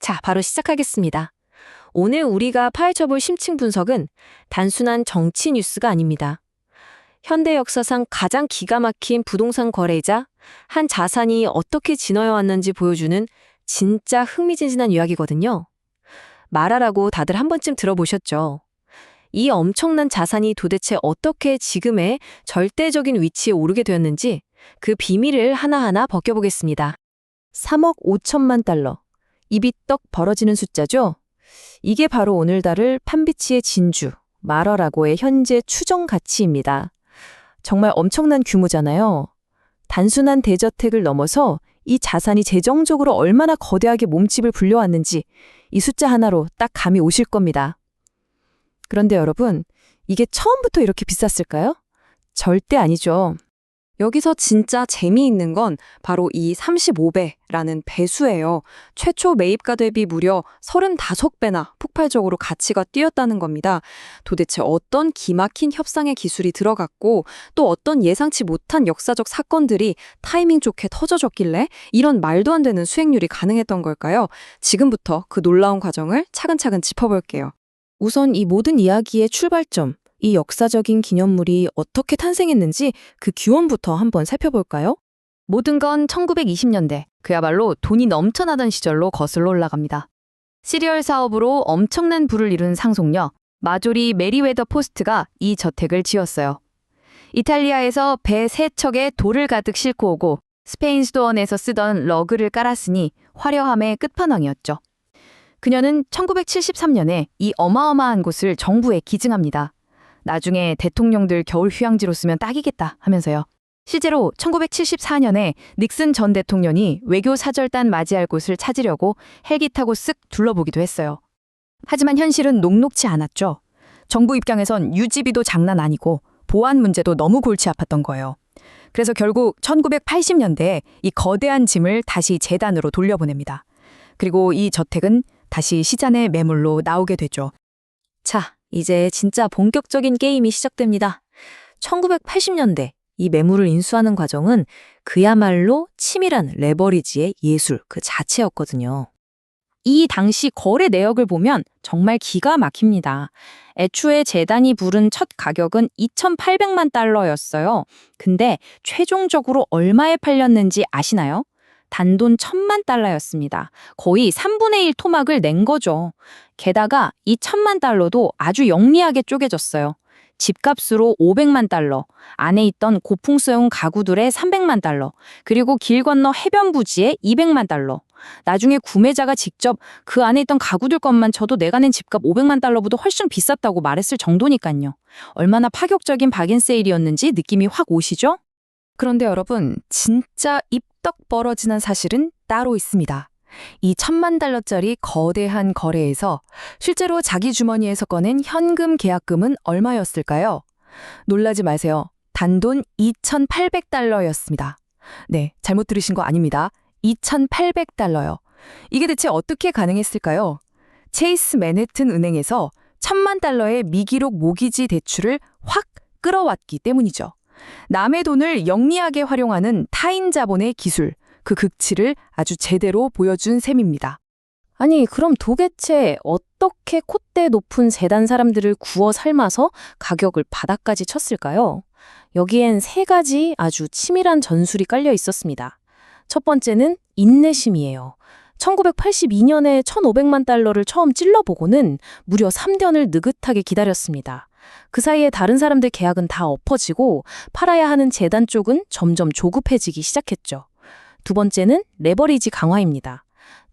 자, 바로 시작하겠습니다. 오늘 우리가 파헤쳐볼 심층 분석은 단순한 정치 뉴스가 아닙니다. 현대 역사상 가장 기가 막힌 부동산 거래이자 한 자산이 어떻게 진화해 왔는지 보여주는 진짜 흥미진진한 이야기거든요. 마라라고 다들 한 번쯤 들어보셨죠? 이 엄청난 자산이 도대체 어떻게 지금의 절대적인 위치에 오르게 되었는지 그 비밀을 하나하나 벗겨보겠습니다. 3억 5천만 달러. 입이 떡 벌어지는 숫자죠? 이게 바로 오늘 다룰 판비치의 진주, 마러라고의 현재 추정 가치입니다. 정말 엄청난 규모잖아요. 단순한 대저택을 넘어서 이 자산이 재정적으로 얼마나 거대하게 몸집을 불려왔는지 이 숫자 하나로 딱 감이 오실 겁니다. 그런데 여러분, 이게 처음부터 이렇게 비쌌을까요? 절대 아니죠. 여기서 진짜 재미있는 건 바로 이 35배라는 배수예요. 최초 매입가 대비 무려 35배나 폭발적으로 가치가 뛰었다는 겁니다. 도대체 어떤 기막힌 협상의 기술이 들어갔고 또 어떤 예상치 못한 역사적 사건들이 타이밍 좋게 터져졌길래 이런 말도 안 되는 수익률이 가능했던 걸까요? 지금부터 그 놀라운 과정을 차근차근 짚어볼게요. 우선 이 모든 이야기의 출발점, 이 역사적인 기념물이 어떻게 탄생했는지 그 기원부터 한번 살펴볼까요? 모든 건 1920년대, 그야말로 돈이 넘쳐나던 시절로 거슬러 올라갑니다. 시리얼 사업으로 엄청난 부를 이룬 상속녀, 마조리 메리웨더 포스트가 이 저택을 지었어요. 이탈리아에서 배 3척에 돌을 가득 싣고 오고 스페인 수도원에서 쓰던 러그를 깔았으니 화려함의 끝판왕이었죠. 그녀는 1973년에 이 어마어마한 곳을 정부에 기증합니다. 나중에 대통령들 겨울 휴양지로 쓰면 딱이겠다 하면서요. 실제로 1974년에 닉슨 전 대통령이 외교 사절단 맞이할 곳을 찾으려고 헬기 타고 쓱 둘러보기도 했어요. 하지만 현실은 녹록치 않았죠. 정부 입장에선 유지비도 장난 아니고 보안 문제도 너무 골치 아팠던 거예요. 그래서 결국 1980년대에 이 거대한 짐을 다시 재단으로 돌려보냅니다. 그리고 이 저택은 다시 시장의 매물로 나오게 되죠. 자, 이제 진짜 본격적인 게임이 시작됩니다. 1980년대 이 매물을 인수하는 과정은 그야말로 치밀한 레버리지의 예술 그 자체였거든요. 이 당시 거래 내역을 보면 정말 기가 막힙니다. 애초에 재단이 부른 첫 가격은 2,800만 달러였어요. 근데 최종적으로 얼마에 팔렸는지 아시나요? 단돈 1,000만 달러였습니다. 거의 3분의 1 토막을 낸 거죠. 게다가 이 1,000만 달러도 아주 영리하게 쪼개졌어요. 집값으로 500만 달러, 안에 있던 고풍스러운 가구들의 300만 달러, 그리고 길 건너 해변 부지에 200만 달러. 나중에 구매자가 직접 그 안에 있던 가구들 것만 쳐도 내가 낸 집값 500만 달러보다 훨씬 비쌌다고 말했을 정도니까요. 얼마나 파격적인 박앤세일이었는지 느낌이 확 오시죠? 그런데 여러분, 진짜 입떡 벌어지는 사실은 따로 있습니다. 이 1,000만 달러짜리 거대한 거래에서 실제로 자기 주머니에서 꺼낸 현금 계약금은 얼마였을까요? 놀라지 마세요. 단돈 2,800달러였습니다. 네, 잘못 들으신 거 아닙니다. 2,800달러요. 이게 대체 어떻게 가능했을까요? 체이스 맨해튼 은행에서 1,000만 달러의 미기록 모기지 대출을 확 끌어왔기 때문이죠. 남의 돈을 영리하게 활용하는 타인 자본의 기술, 그 극치를 아주 제대로 보여준 셈입니다. 아니, 그럼 도대체 어떻게 콧대 높은 재단 사람들을 구워 삶아서 가격을 바닥까지 쳤을까요? 여기엔 3가지 아주 치밀한 전술이 깔려 있었습니다. 첫 번째는 인내심이에요. 1982년에 1,500만 달러를 처음 찔러보고는 무려 3년을 느긋하게 기다렸습니다. 그 사이에 다른 사람들 계약은 다 엎어지고 팔아야 하는 재단 쪽은 점점 조급해지기 시작했죠. 두 번째는 레버리지 강화입니다.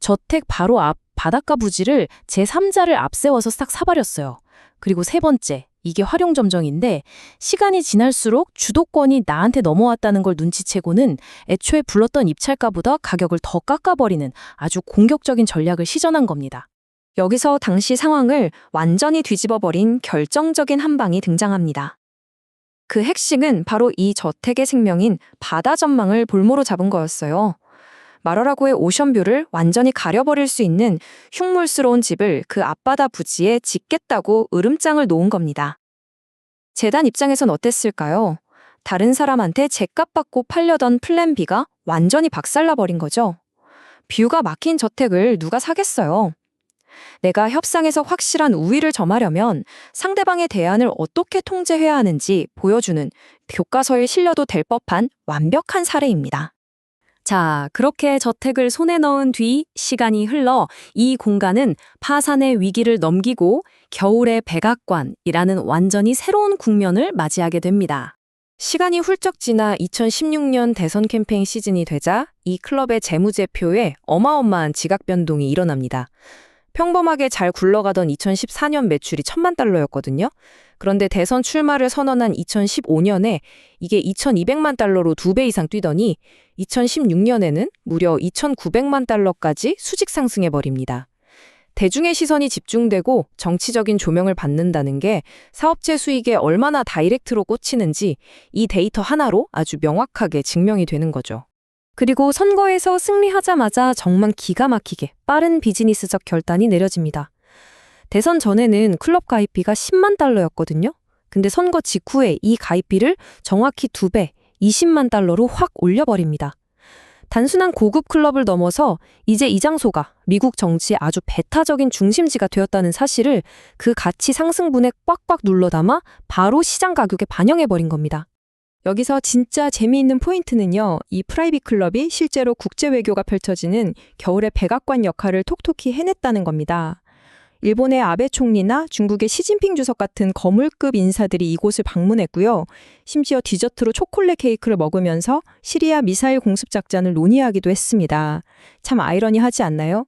저택 바로 앞 바닷가 부지를 제3자를 앞세워서 싹 사버렸어요. 그리고 세 번째, 이게 활용점정인데 시간이 지날수록 주도권이 나한테 넘어왔다는 걸 눈치채고는 애초에 불렀던 입찰가보다 가격을 더 깎아버리는 아주 공격적인 전략을 시전한 겁니다. 여기서 당시 상황을 완전히 뒤집어버린 결정적인 한 방이 등장합니다. 그 핵심은 바로 이 저택의 생명인 바다 전망을 볼모로 잡은 거였어요. 마러라고의 오션뷰를 완전히 가려버릴 수 있는 흉물스러운 집을 그 앞바다 부지에 짓겠다고 으름장을 놓은 겁니다. 재단 입장에선 어땠을까요? 다른 사람한테 제값 받고 팔려던 플랜 B가 완전히 박살나버린 거죠. 뷰가 막힌 저택을 누가 사겠어요? 내가 협상에서 확실한 우위를 점하려면 상대방의 대안을 어떻게 통제해야 하는지 보여주는 교과서에 실려도 될 법한 완벽한 사례입니다. 자, 그렇게 저택을 손에 넣은 뒤 시간이 흘러 이 공간은 파산의 위기를 넘기고 겨울의 백악관이라는 완전히 새로운 국면을 맞이하게 됩니다. 시간이 훌쩍 지나 2016년 대선 캠페인 시즌이 되자 이 클럽의 재무제표에 어마어마한 지각 변동이 일어납니다. 평범하게 잘 굴러가던 2014년 매출이 1,000만 달러였거든요. 그런데 대선 출마를 선언한 2015년에 이게 2,200만 달러로 2배 이상 뛰더니 2016년에는 무려 2,900만 달러까지 수직 상승해버립니다. 대중의 시선이 집중되고 정치적인 조명을 받는다는 게 사업체 수익에 얼마나 다이렉트로 꽂히는지 이 데이터 하나로 아주 명확하게 증명이 되는 거죠. 그리고 선거에서 승리하자마자 정말 기가 막히게 빠른 비즈니스적 결단이 내려집니다. 대선 전에는 클럽 가입비가 10만 달러였거든요. 근데 선거 직후에 이 가입비를 정확히 2배, 20만 달러로 확 올려버립니다. 단순한 고급 클럽을 넘어서 이제 이 장소가 미국 정치의 아주 배타적인 중심지가 되었다는 사실을 그 가치 상승분에 꽉꽉 눌러 담아 바로 시장 가격에 반영해버린 겁니다. 여기서 진짜 재미있는 포인트는요, 이 프라이빗 클럽이 실제로 국제 외교가 펼쳐지는 겨울의 백악관 역할을 톡톡히 해냈다는 겁니다. 일본의 아베 총리나 중국의 시진핑 주석 같은 거물급 인사들이 이곳을 방문했고요. 심지어 디저트로 초콜릿 케이크를 먹으면서 시리아 미사일 공습 작전을 논의하기도 했습니다. 참 아이러니하지 않나요?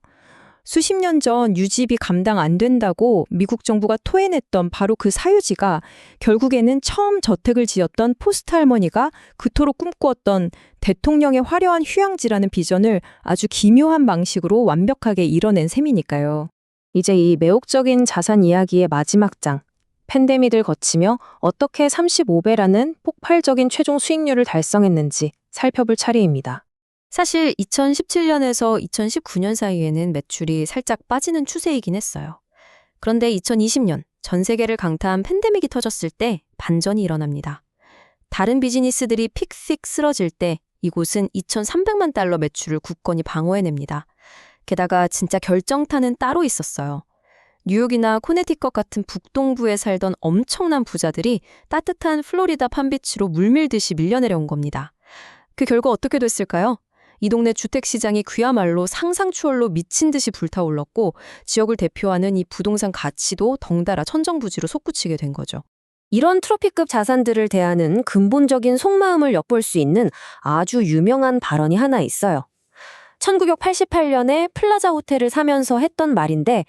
수십 년 전 유지비 감당 안 된다고 미국 정부가 토해냈던 바로 그 사유지가 결국에는 처음 저택을 지었던 포스트 할머니가 그토록 꿈꾸었던 대통령의 화려한 휴양지라는 비전을 아주 기묘한 방식으로 완벽하게 이뤄낸 셈이니까요. 이제 이 매혹적인 자산 이야기의 마지막 장, 팬데믹을 거치며 어떻게 35배라는 폭발적인 최종 수익률을 달성했는지 살펴볼 차례입니다. 사실 2017년에서 2019년 사이에는 매출이 살짝 빠지는 추세이긴 했어요. 그런데 2020년 전 세계를 강타한 팬데믹이 터졌을 때 반전이 일어납니다. 다른 비즈니스들이 픽픽 쓰러질 때 이곳은 2,300만 달러 매출을 굳건히 방어해냅니다. 게다가 진짜 결정타는 따로 있었어요. 뉴욕이나 코네티컷 같은 북동부에 살던 엄청난 부자들이 따뜻한 플로리다 팜비치로 물밀듯이 밀려내려온 겁니다. 그 결과 어떻게 됐을까요? 이 동네 주택시장이 그야말로 상상추월로 미친 듯이 불타올랐고 지역을 대표하는 이 부동산 가치도 덩달아 천정부지로 솟구치게 된 거죠. 이런 트로피급 자산들을 대하는 근본적인 속마음을 엿볼 수 있는 아주 유명한 발언이 하나 있어요. 1988년에 플라자 호텔을 사면서 했던 말인데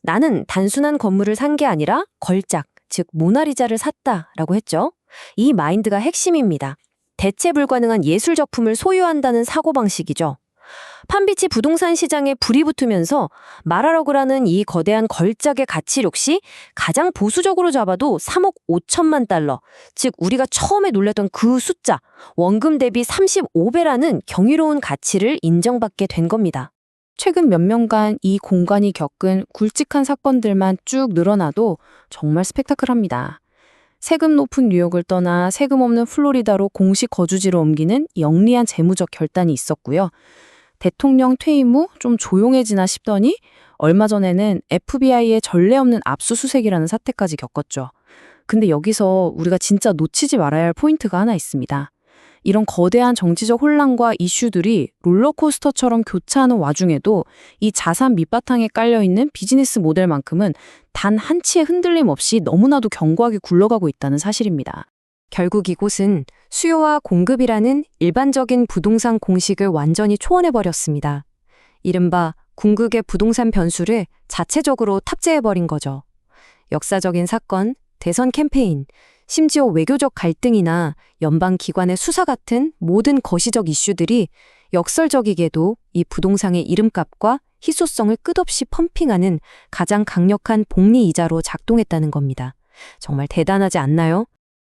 나는 단순한 건물을 산 게 아니라 걸작, 즉 모나리자를 샀다라고 했죠. 이 마인드가 핵심입니다. 대체 불가능한 예술 작품을 소유한다는 사고방식이죠. 팜비치 부동산 시장에 불이 붙으면서 마라러그라는 이 거대한 걸작의 가치력시 가장 보수적으로 잡아도 3억 5천만 달러, 즉 우리가 처음에 놀랐던 그 숫자, 원금 대비 35배라는 경이로운 가치를 인정받게 된 겁니다. 최근 몇 년간 이 공간이 겪은 굵직한 사건들만 쭉 늘어나도 정말 스펙타클합니다. 세금 높은 뉴욕을 떠나 세금 없는 플로리다로 공식 거주지로 옮기는 영리한 재무적 결단이 있었고요. 대통령 퇴임 후 좀 조용해지나 싶더니 얼마 전에는 FBI의 전례 없는 압수수색이라는 사태까지 겪었죠. 근데 여기서 우리가 진짜 놓치지 말아야 할 포인트가 하나 있습니다. 이런 거대한 정치적 혼란과 이슈들이 롤러코스터처럼 교차하는 와중에도 이 자산 밑바탕에 깔려있는 비즈니스 모델만큼은 단 한 치의 흔들림 없이 너무나도 견고하게 굴러가고 있다는 사실입니다. 결국 이곳은 수요와 공급이라는 일반적인 부동산 공식을 완전히 초월해버렸습니다. 이른바 궁극의 부동산 변수를 자체적으로 탑재해버린 거죠. 역사적인 사건, 대선 캠페인, 심지어 외교적 갈등이나 연방기관의 수사 같은 모든 거시적 이슈들이 역설적이게도 이 부동산의 이름값과 희소성을 끝없이 펌핑하는 가장 강력한 복리이자로 작동했다는 겁니다. 정말 대단하지 않나요?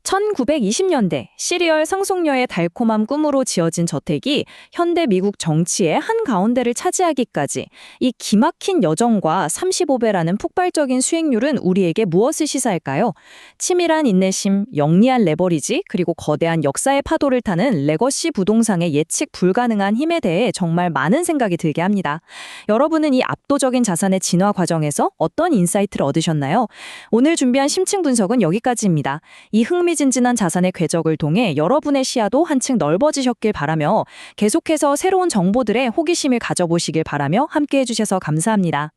1920년대 시리얼 상속녀의 달콤한 꿈으로 지어진 저택이 현대 미국 정치의 한가운데를 차지하기까지 이 기막힌 여정과 35배라는 폭발적인 수익률은 우리에게 무엇을 시사할까요? 치밀한 인내심, 영리한 레버리지, 그리고 거대한 역사의 파도를 타는 레거시 부동산의 예측 불가능한 힘에 대해 정말 많은 생각이 들게 합니다. 여러분은 이 압도적인 자산의 진화 과정에서 어떤 인사이트를 얻으셨나요? 오늘 준비한 심층 분석은 여기까지입니다. 이 흥미진진한 자산의 궤적을 통해 여러분의 시야도 한층 넓어지셨길 바라며 계속해서 새로운 정보들에 호기심을 가져보시길 바라며 함께해 주셔서 감사합니다.